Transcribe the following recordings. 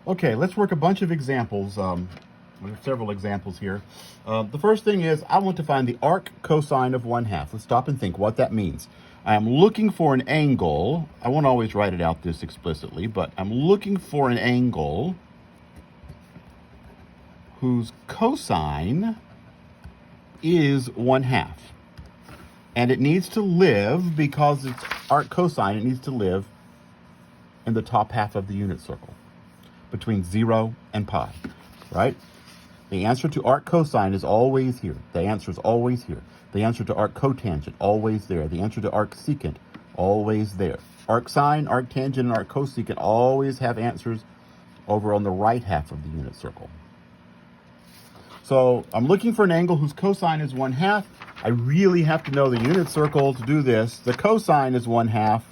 Okay, let's work a bunch of examples. We have several examples here. The first thing is I want to find the arc cosine of 1/2. Let's stop and think what that means. I am looking for an angle. I won't always write it out this explicitly, but I'm looking for an angle whose cosine is 1/2. And it needs to live, because it's arc cosine, it needs to live in the top half of the unit circle, between 0 and pi, right? The answer to arc cosine is always here. The answer is always here. The answer to arc cotangent, always there. The answer to arc secant, always there. Arc sine, arc tangent, and arc cosecant always have answers over on the right half of the unit circle. So I'm looking for an angle whose cosine is 1/2. I really have to know the unit circle to do this. The cosine is 1/2.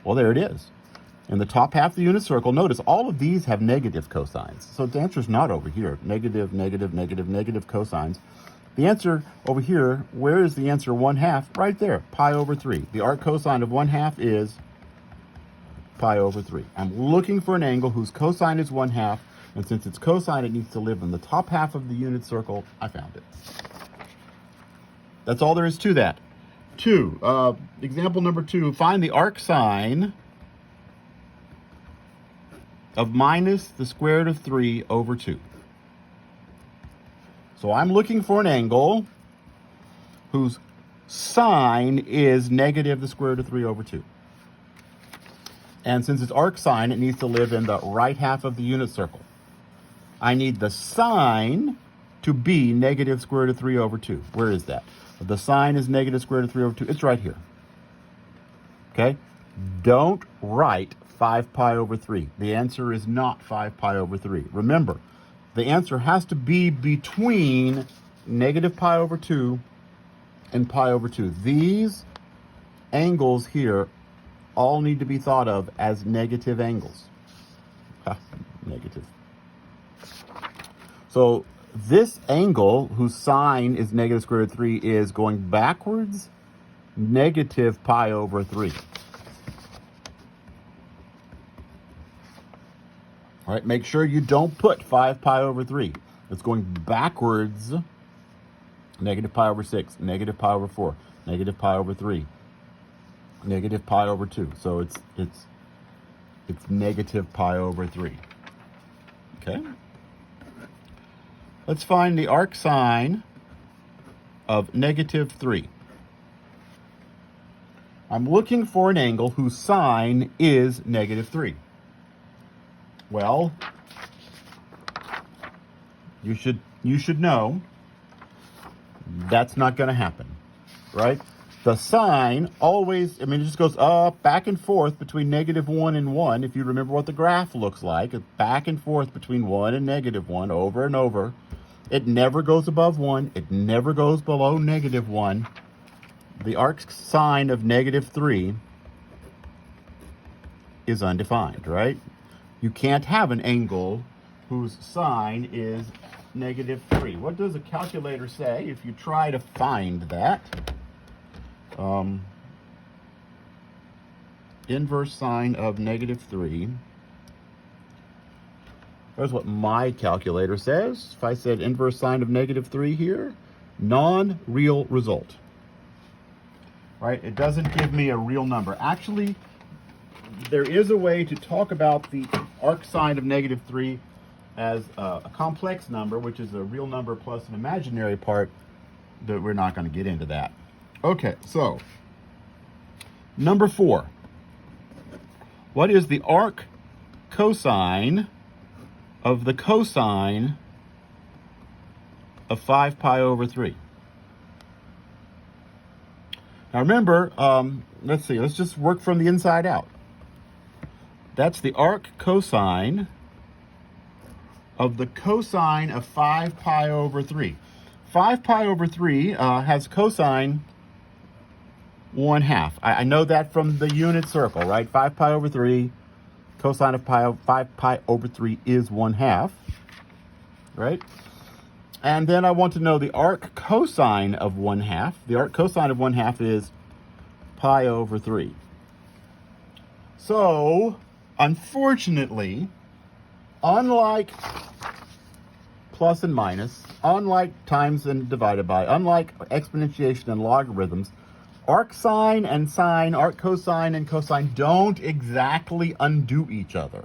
Well, there it is. In the top half of the unit circle, notice all of these have negative cosines. So the answer is not over here. Negative, negative, negative, negative cosines. The answer over here, where is the answer 1/2? Right there, pi over 3. The arc cosine of 1/2 is pi over 3. I'm looking for an angle whose cosine is 1/2, and since it's cosine, it needs to live in the top half of the unit circle. I found it. That's all there is to that. Example number 2, find the arc sine of minus the square root of 3 over 2. So I'm looking for an angle whose sine is negative the square root of 3 over 2. And since it's arc sine, it needs to live in the right half of the unit circle. I need the sine to be negative square root of 3 over 2. Where is that? The sine is negative square root of 3 over 2. It's right here. Okay? Don't write 5 pi over 3. The answer is not 5 pi over 3. Remember, the answer has to be between negative pi over 2 and pi over 2. These angles here all need to be thought of as negative angles. Negative. So this angle, whose sine is negative square root of 3, is going backwards, negative pi over 3. All right, make sure you don't put 5 pi over 3. It's going backwards, negative pi over 6, negative pi over 4, negative pi over 3, negative pi over 2. So it's negative pi over 3. Okay? Let's find the arc sine of negative 3. I'm looking for an angle whose sine is negative 3. Well, you should know that's not going to happen, right? The sine always, it just goes up, back and forth between negative 1 and 1. If you remember what the graph looks like, it's back and forth between 1 and negative 1 over and over. It never goes above 1. It never goes below negative 1. The arc sine of negative 3 is undefined, right? You can't have an angle whose sine is negative 3. What does a calculator say if you try to find that? Inverse sine of negative 3. Here's what my calculator says. If I said inverse sine of negative 3 here, non-real result. Right? It doesn't give me a real number. Actually, there is a way to talk about the arc sine of negative 3 as a complex number, which is a real number plus an imaginary part, but we're not going to get into that. Okay, so number 4. What is the arc cosine of the cosine of 5 pi over 3? Now remember, let's just work from the inside out. That's the arc cosine of the cosine of 5 pi over 3. 5 pi over 3 has cosine 1/2. I know that from the unit circle, right? 5 pi over 3, cosine of 5 pi over 3 is 1/2, right? And then I want to know the arc cosine of 1/2. The arc cosine of 1/2 is pi over 3. So Unfortunately, unlike plus and minus, unlike times and divided by, unlike exponentiation and logarithms, arc sine and sine, arc cosine and cosine don't exactly undo each other,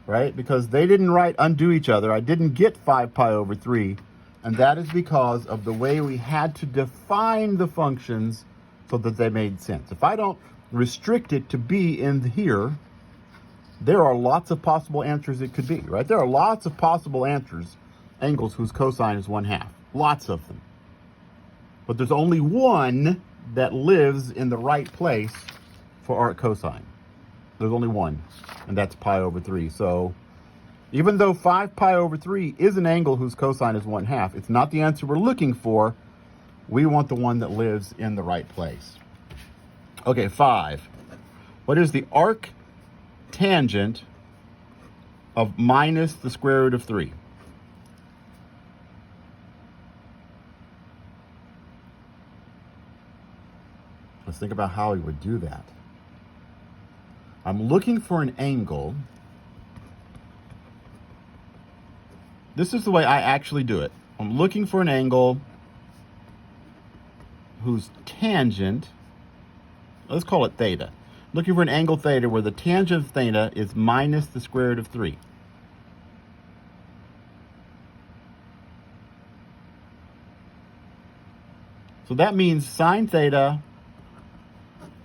right? Because they didn't write undo each other. I didn't get 5 pi over 3, and that is because of the way we had to define the functions so that they made sense. If I don't restrict it to be in here, there are lots of possible answers it could be, right? There are lots of possible answers, angles whose cosine is 1/2. Lots of them. But there's only one that lives in the right place for arc cosine. There's only one, and that's pi over 3. So even though 5 pi over 3 is an angle whose cosine is 1/2, it's not the answer we're looking for. We want the one that lives in the right place. Okay, 5. What is the arc tangent of minus the square root of 3? Let's think about how we would do that. I'm looking for an angle. This is the way I actually do it. I'm looking for an angle whose tangent, let's call it theta. Looking for an angle theta where the tangent of theta is minus the square root of 3. So that means sine theta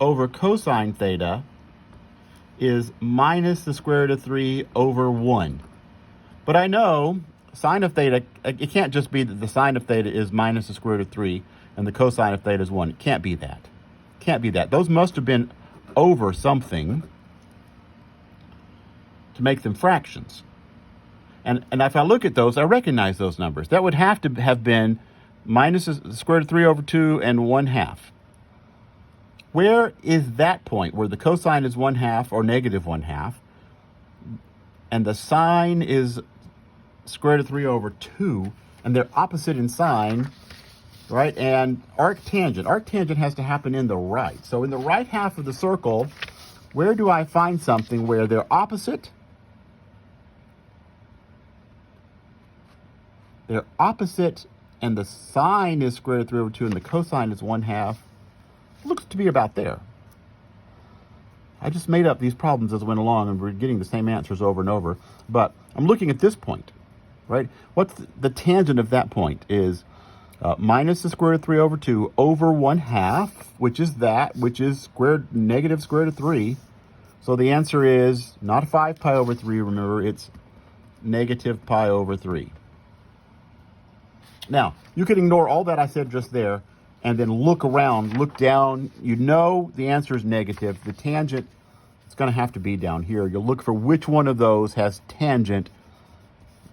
over cosine theta is minus the square root of 3 over 1. But I know sine of theta, it can't just be that the sine of theta is minus the square root of 3 and the cosine of theta is 1. It can't be that. Can't be that. Those must have been over something to make them fractions. And if I look at those, I recognize those numbers. That would have to have been minus the square root of 3 over 2 and 1/2. Where is that point where the cosine is 1/2 or negative 1/2 and the sine is square root of 3 over 2 and they're opposite in sign, right? And arc tangent has to happen in the right. So in the right half of the circle, where do I find something where they're opposite? They're opposite and the sine is square root of 3 over 2 and the cosine is 1/2. Looks to be about there. I just made up these problems as I went along and we're getting the same answers over and over. But I'm looking at this point, right? What's the tangent of that point is minus the square root of 3 over 2 over 1/2, which is negative square root of 3. So the answer is not 5 pi over 3, remember, it's negative pi over 3. Now, you can ignore all that I said just there and then look around, look down. You know the answer is negative. The tangent, it's going to have to be down here. You'll look for which one of those has tangent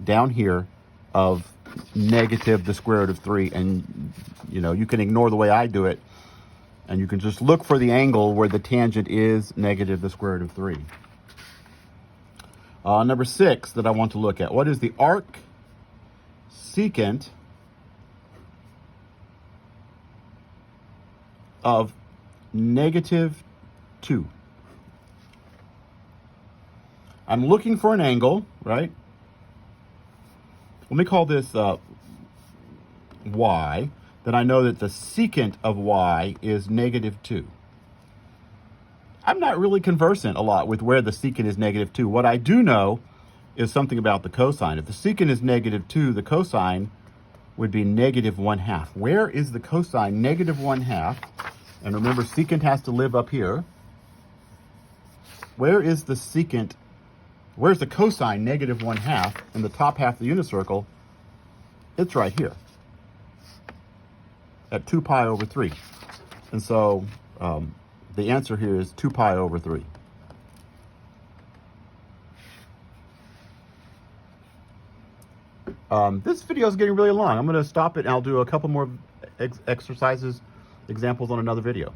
down here of negative the square root of 3. And, you know, you can ignore the way I do it. And you can just look for the angle where the tangent is negative the square root of 3. Number 6 that I want to look at. What is the arc secant of negative 2? I'm looking for an angle, right? Let me call this y. Then I know that the secant of y is negative 2. I'm not really conversant a lot with where the secant is negative 2. What I do know is something about the cosine. If the secant is negative 2, the cosine would be negative 1/2. Where is the cosine negative 1/2? And remember, secant has to live up here. Where is the secant? Where's the cosine negative 1/2 in the top half of the unit circle? It's right here at 2 pi over 3. And so the answer here is 2 pi over 3. This video is getting really long. I'm going to stop it and I'll do a couple more exercises, examples on another video.